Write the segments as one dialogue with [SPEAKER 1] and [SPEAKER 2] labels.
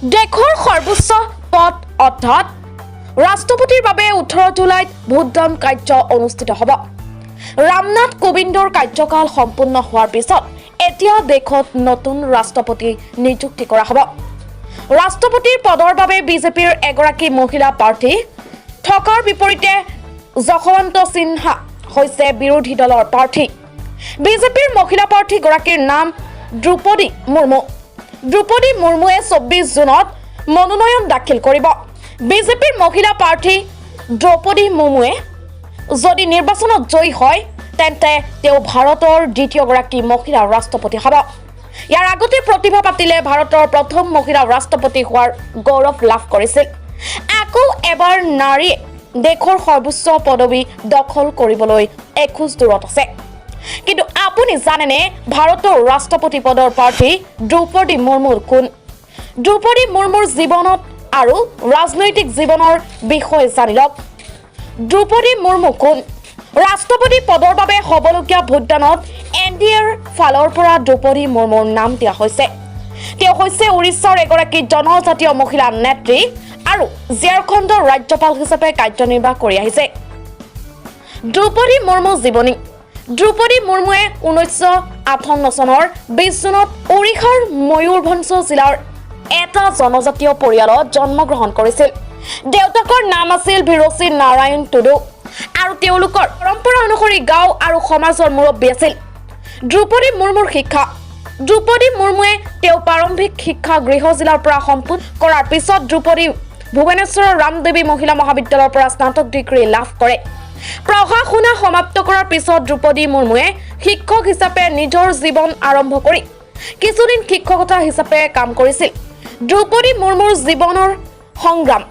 [SPEAKER 1] দেশৰ সৰ্বোচ্চ পদ অৰ্থাৎ ৰাষ্ট্ৰপতিৰ বাবে 18 জুলাইত ভোটদান কাৰ্য অনুষ্ঠিত হ'ব। ৰামনাথ কোবিন্দৰ কাৰ্যকাল সম্পূৰ্ণ হোৱাৰ পিছত এতিয়া দেশত নতুন ৰাষ্ট্ৰপতি নিযুক্তি কৰা হ'ব। ৰাষ্ট্ৰপতিৰ পদৰ বাবে বিজেপিৰ এগৰাকী মহিলা প্ৰাৰ্থী থকাৰ বিপৰীতে যশৱন্ত সিনহা হৈছে বিৰোধী দলৰ প্ৰাৰ্থী। বিজেপিৰ মহিলা প্ৰাৰ্থীগৰাকীৰ নাম দ্ৰুপদী মুৰ্মু। দ্ৰুপদী মুৰ্মুৱে 24 জুনত মনোনয়ন দাখিল কৰিব। বিজেপিৰ মহিলা প্ৰাৰ্থী দ্ৰুপদী মুৰ্মুৱে যদি নিৰ্বাচনত জয়ী হয় তেন্তে তেওঁ ভাৰতৰ দ্বিতীয়গৰাকী মহিলা ৰাষ্ট্ৰপতি হ'ব। ইয়াৰ আগতে প্ৰতিভা পাটিলে ভাৰতৰ প্ৰথম মহিলা ৰাষ্ট্ৰপতি হোৱাৰ গৌৰৱ লাভ কৰিছিল। আকৌ এবাৰ নাৰীয়ে দেশৰ সৰ্বোচ্চ পদবী দখল কৰিবলৈ এখোজ দূৰত আছে। কিন্তু আপুনি জানেনে ভাৰতৰ ৰাষ্ট্ৰপতি পদৰ প্ৰাৰ্থী দ্ৰুপদী মুৰ্মুৰ কোন? দ্ৰুপদী মুৰ্মুৰ জীৱনত আৰু ৰাজনৈতিক জীৱনৰ বিষয়ে জানি লওক। দ্ৰুপদী মুৰ্মু কোন? ৰাষ্ট্ৰপতি পদৰ বাবে হ'বলগীয়া ভোটদানত NDAৰ ফালৰ পৰা দ্ৰুপদী মুৰ্মুৰ নাম দিয়া হৈছে। তেওঁ হৈছে উৰিষ্যাৰ এগৰাকী জনজাতীয় মহিলা নেত্ৰী আৰু ঝাৰখণ্ডৰ ৰাজ্যপাল হিচাপে কাৰ্যনিৰ্বাহ কৰি আহিছে। দ্ৰুপদী মুৰ্মু জীৱনী। দ্ৰুপদী মুৰ্মুৱে 1958 চনৰ 20 জুনত ওড়িশাৰ ময়ূৰভঞ্জ জিলাৰ এটা জনজাতীয় পৰিয়ালত জন্মগ্ৰহণ কৰিছিল। দেউতাকৰ নাম আছিল ভিৰচি নাৰায়ণ টুডু আৰু তেওঁলোকৰ পৰম্পৰা অনুসৰি গাঁও আৰু সমাজৰ মুৰব্বী আছিল। দ্ৰুপদী মুৰ্মুৰ শিক্ষা। দ্ৰুপদী মুৰ্মুৱে তেওঁ প্ৰাৰম্ভিক শিক্ষা গৃহ জিলাৰ পৰা সম্পূৰ্ণ কৰাৰ পিছত দ্ৰুপদী ভুৱনেশ্বৰৰ ৰামদেৱী মহিলা মহাবিদ্যালয়ৰ পৰা স্নাতক ডিগ্ৰী লাভ কৰে। পঢ়া-শুনা সমাপ্ত কৰাৰ পিছত দ্ৰুপদী মুৰ্মুৱে শিক্ষক হিচাপে নিজৰ জীৱন আৰম্ভ কৰি কিছুদিন শিক্ষকতা হিচাপে কাম কৰিছিল। দ্ৰুপদী মুৰ্মুৰ জীৱনৰ সংগ্ৰাম।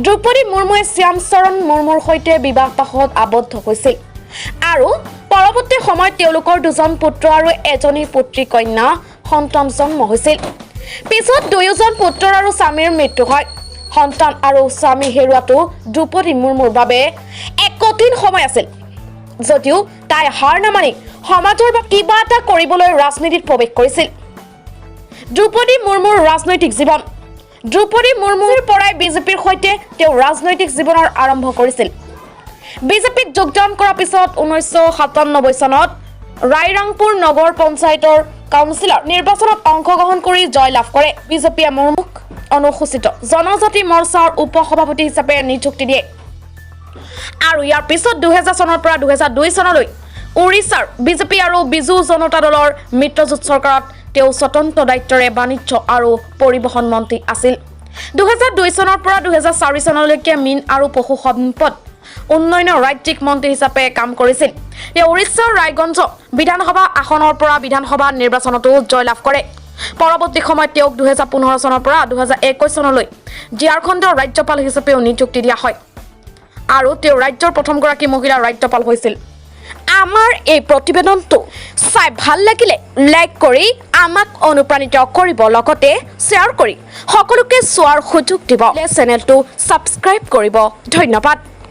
[SPEAKER 1] দ্ৰুপদী মুৰ্মুৱে শ্যামচৰণ মুৰ্মুৰ সৈতে বিবাহপাশত আবদ্ধ হৈছিল আৰু পৰৱৰ্তী সময়ত তেওঁলোকৰ দুজন পুত্ৰ আৰু এজনী পুত্ৰী কন্যা সন্তান জন্ম হৈছিল। পিছত দুয়োজন পুত্ৰ আৰু স্বামীৰ মৃত্যু হয়। সন্তান আৰু স্বামী হেৰুৱাটো দ্ৰুপদী মুৰ্মুৰ বাবে এক কঠিন সময় আছিল। যদিও তাই হাৰ নামানি সমাজৰ বাবে কিবা এটা কৰিবলৈ ৰাজনীতিত প্ৰৱেশ কৰিছিল। দ্ৰুপদী মুৰ্মুৰ ৰাজনৈতিক জীৱন। দ্ৰুপদী মুৰ্মুৰ পৰাই বিজেপিৰ সৈতে তেওঁ ৰাজনৈতিক জীৱনৰ আৰম্ভ কৰিছিল। বিজেপিত যোগদান কৰাৰ পিছত 1997 চনত ৰায়ৰাংপুৰ নগৰ পঞ্চায়তৰ কাউন্সিলৰ নিৰ্বাচনত অংশগ্ৰহণ কৰি জয়লাভ কৰে। বিজেপিয়ে মুৰ্মুক অনুসূচিত জনজাতি মৰ্চাৰ উপসভাপতি হিচাপে নিযুক্তি দিয়ে আৰু ইয়াৰ পিছত 2000 চনৰ পৰা 2002 চনলৈ উৰিষ্যাৰ বিজেপি আৰু বিজু জনতা দলৰ মিত্ৰজোঁট চৰকাৰত তেওঁ স্বতন্ত্ৰ দায়িত্বৰে বাণিজ্য আৰু পৰিবহণ মন্ত্ৰী আছিল। 2002 চনৰ পৰা 2004 চনলৈকে মীন আৰু পশু সম্পদ উন্নয়নৰ ৰাজ্যিক মন্ত্ৰী হিচাপে কাম কৰিছিল। তেওঁ উৰিষ্যাৰ ৰায়গঞ্জ বিধানসভা আসনৰ পৰা বিধানসভা নিৰ্বাচনতো জয়লাভ কৰে। পৰৱৰ্তী সময়ত তেওঁক 2015 চনৰ পৰা 2021 চনলৈ ঝাৰখণ্ডৰ ৰাজ্যপাল হিচাপেও নিযুক্তি দিয়া হয় আৰু তেওঁ ৰাজ্যৰ প্ৰথমগৰাকী মহিলা ৰাজ্যপাল হৈছিল। আমাৰ এই প্ৰতিবেদনটো চাই ভাল লাগিলে লাইক কৰি আমাক অনুপ্ৰাণিত কৰিব, লগতে শ্বেয়াৰ কৰি সকলোকে চোৱাৰ সুযোগ দিব। চেনেলটো ছাবস্ক্ৰাইব কৰিব। ধন্যবাদ।